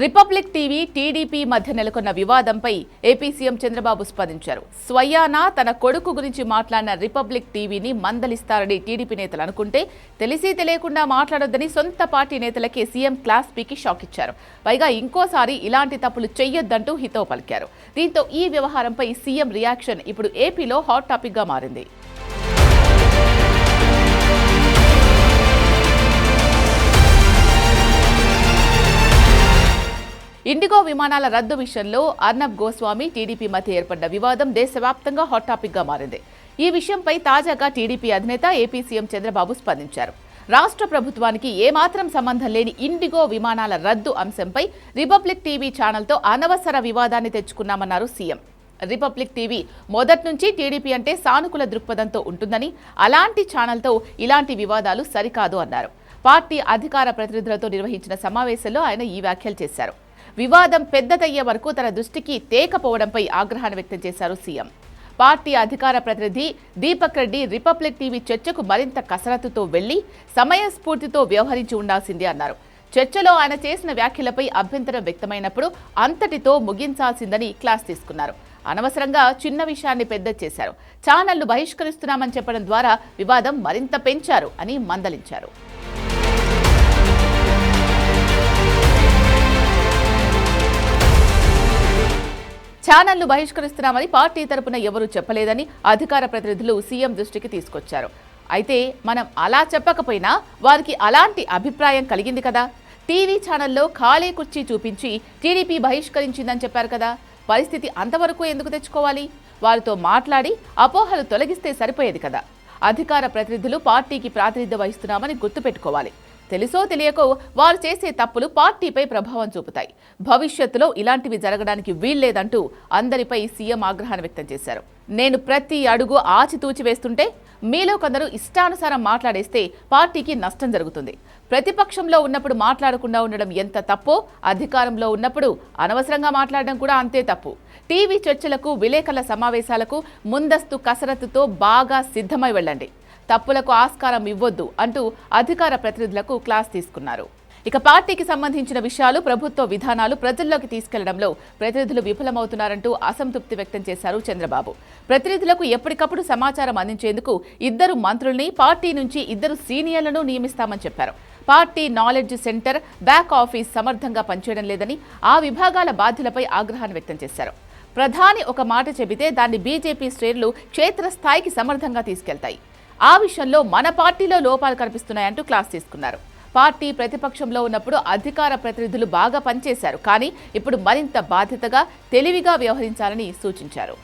Republic TV TDP మధ్య నెలకొన్న వివాదంపై ఏపీ సీఎం చంద్రబాబు స్పందించారు. స్వయానా తన కొడుకు గురించి మాట్లాడిన రిపబ్లిక్ టీవీని మందలిస్తారని టీడీపీ నేతలు అనుకుంటే తెలిసి తెలియకుండా మాట్లాడొద్దని సొంత పార్టీ నేతలకే సీఎం క్లాస్ పీకి షాక్ ఇచ్చారు. పైగా ఇంకోసారి ఇలాంటి తప్పులు చెయ్యొద్దంటూ హితవు పలికారు. దీంతో ఈ వ్యవహారంపై సీఎం రియాక్షన్ ఇప్పుడు ఏపీలో హాట్ టాపిక్ గా మారింది. ఇండిగో విమానాల రద్దు విషయంలో అర్నబ్ గోస్వామి టీడీపీ మధ్య ఏర్పడ్డ వివాదం దేశవ్యాప్తంగా హాట్ టాపిక్ గా మారింది. ఈ విషయంపై తాజాగా టీడీపీ అధినేత ఏపీ సీఎం చంద్రబాబు స్పందించారు. రాష్ట్ర ప్రభుత్వానికి ఏమాత్రం సంబంధం లేని ఇండిగో విమానాల రద్దు అంశంపై రిపబ్లిక్ టీవీ ఛానల్తో అనవసర వివాదాన్ని తెచ్చుకున్నామన్నారు సీఎం. రిపబ్లిక్ టీవీ మొదటి నుంచి టీడీపీ అంటే సానుకూల దృక్పథంతో ఉంటుందని, అలాంటి ఛానల్తో ఇలాంటి వివాదాలు సరికాదు అన్నారు. పార్టీ అధికార ప్రతినిధులతో నిర్వహించిన సమావేశంలో ఆయన ఈ వ్యాఖ్యలు చేశారు. వివాదం పెద్దదయ్యే వరకు తన దృష్టికి తేకపోవడంపై ఆగ్రహాన్ని వ్యక్తం చేశారు సీఎం. పార్టీ అధికార ప్రతినిధి దీపక్ రెడ్డి రిపబ్లిక్ టీవీ చర్చకు మరింత కసరత్తుతో వెళ్లి సమయస్ఫూర్తితో వ్యవహరించి ఉండాల్సిందే అన్నారు. చర్చలో ఆయన చేసిన వ్యాఖ్యలపై అభ్యంతరం వ్యక్తమైనప్పుడు అంతటితో ముగించాల్సిందని క్లాస్ తీసుకున్నారు. అనవసరంగా చిన్న విషయాన్ని పెద్ద చేశారు. ఛానళ్లు బహిష్కరిస్తున్నామని చెప్పడం ద్వారా వివాదం మరింత పెంచారు అని మందలించారు. ఛానళ్లు బహిష్కరిస్తున్నామని పార్టీ తరపున ఎవరూ చెప్పలేదని అధికార ప్రతినిధులు సీఎం దృష్టికి తీసుకొచ్చారు. అయితే మనం అలా చెప్పకపోయినా వారికి అలాంటి అభిప్రాయం కలిగింది కదా. టీవీ ఛానల్లో ఖాళీ కుర్చీ చూపించి టీడీపీ బహిష్కరించిందని చెప్పారు కదా. పరిస్థితి అంతవరకు ఎందుకు తెచ్చుకోవాలి? వారితో మాట్లాడి అపోహలు తొలగిస్తే సరిపోయేది కదా. అధికార ప్రతినిధులు పార్టీకి ప్రాతినిధ్యం వహిస్తున్నామని గుర్తుపెట్టుకోవాలి. తెలుసో తెలియకో వారు చేసే తప్పులు పార్టీపై ప్రభావం చూపుతాయి. భవిష్యత్తులో ఇలాంటివి జరగడానికి వీల్లేదంటూ అందరిపై సీఎం ఆగ్రహాన్ని వ్యక్తం చేశారు. నేను ప్రతి అడుగు ఆచితూచి వేస్తుంటే మీలో కొందరు ఇష్టానుసారం మాట్లాడేస్తే పార్టీకి నష్టం జరుగుతుంది. ప్రతిపక్షంలో ఉన్నప్పుడు మాట్లాడకుండా ఉండడం ఎంత తప్పో, అధికారంలో ఉన్నప్పుడు అనవసరంగా మాట్లాడడం కూడా అంతే తప్పు. టీవీ చర్చలకు, విలేకరుల సమావేశాలకు ముందస్తు కసరత్తుతో బాగా సిద్ధమై వెళ్ళండి. తప్పులకు ఆస్కారం ఇవ్వొద్దు అంటూ అధికార ప్రతినిధులకు క్లాస్ తీసుకున్నారు. ఇక పార్టీకి సంబంధించిన విషయాలు, ప్రభుత్వ విధానాలు ప్రజల్లోకి తీసుకెళ్లడంలో ప్రతినిధులు విఫలమవుతున్నారంటూ అసంతృప్తి వ్యక్తం చేశారు చంద్రబాబు. ప్రతినిధులకు ఎప్పటికప్పుడు సమాచారం అందించేందుకు 2 మంత్రుల్ని, పార్టీ నుంచి 2 సీనియర్లను నియమిస్తామని చెప్పారు. Party knowledge centre, back office సమర్థంగా పనిచేయడం లేదని ఆ విభాగాల బాధ్యులపై ఆగ్రహాన్ని వ్యక్తం చేశారు. ప్రధాని ఒక మాట చెబితే దాన్ని బీజేపీ శ్రేణులు క్షేత్రస్థాయికి సమర్థంగా తీసుకెళ్తాయి. ఆ విషయంలో మన పార్టీలో లోపాలు కనిపిస్తున్నాయంటూ క్లాస్ తీసుకున్నారు. పార్టీ ప్రతిపక్షంలో ఉన్నప్పుడు అధికార ప్రతినిధులు బాగా పనిచేశారు, కానీ ఇప్పుడు మరింత బాధ్యతగా, తెలివిగా వ్యవహరించాలని సూచించారు.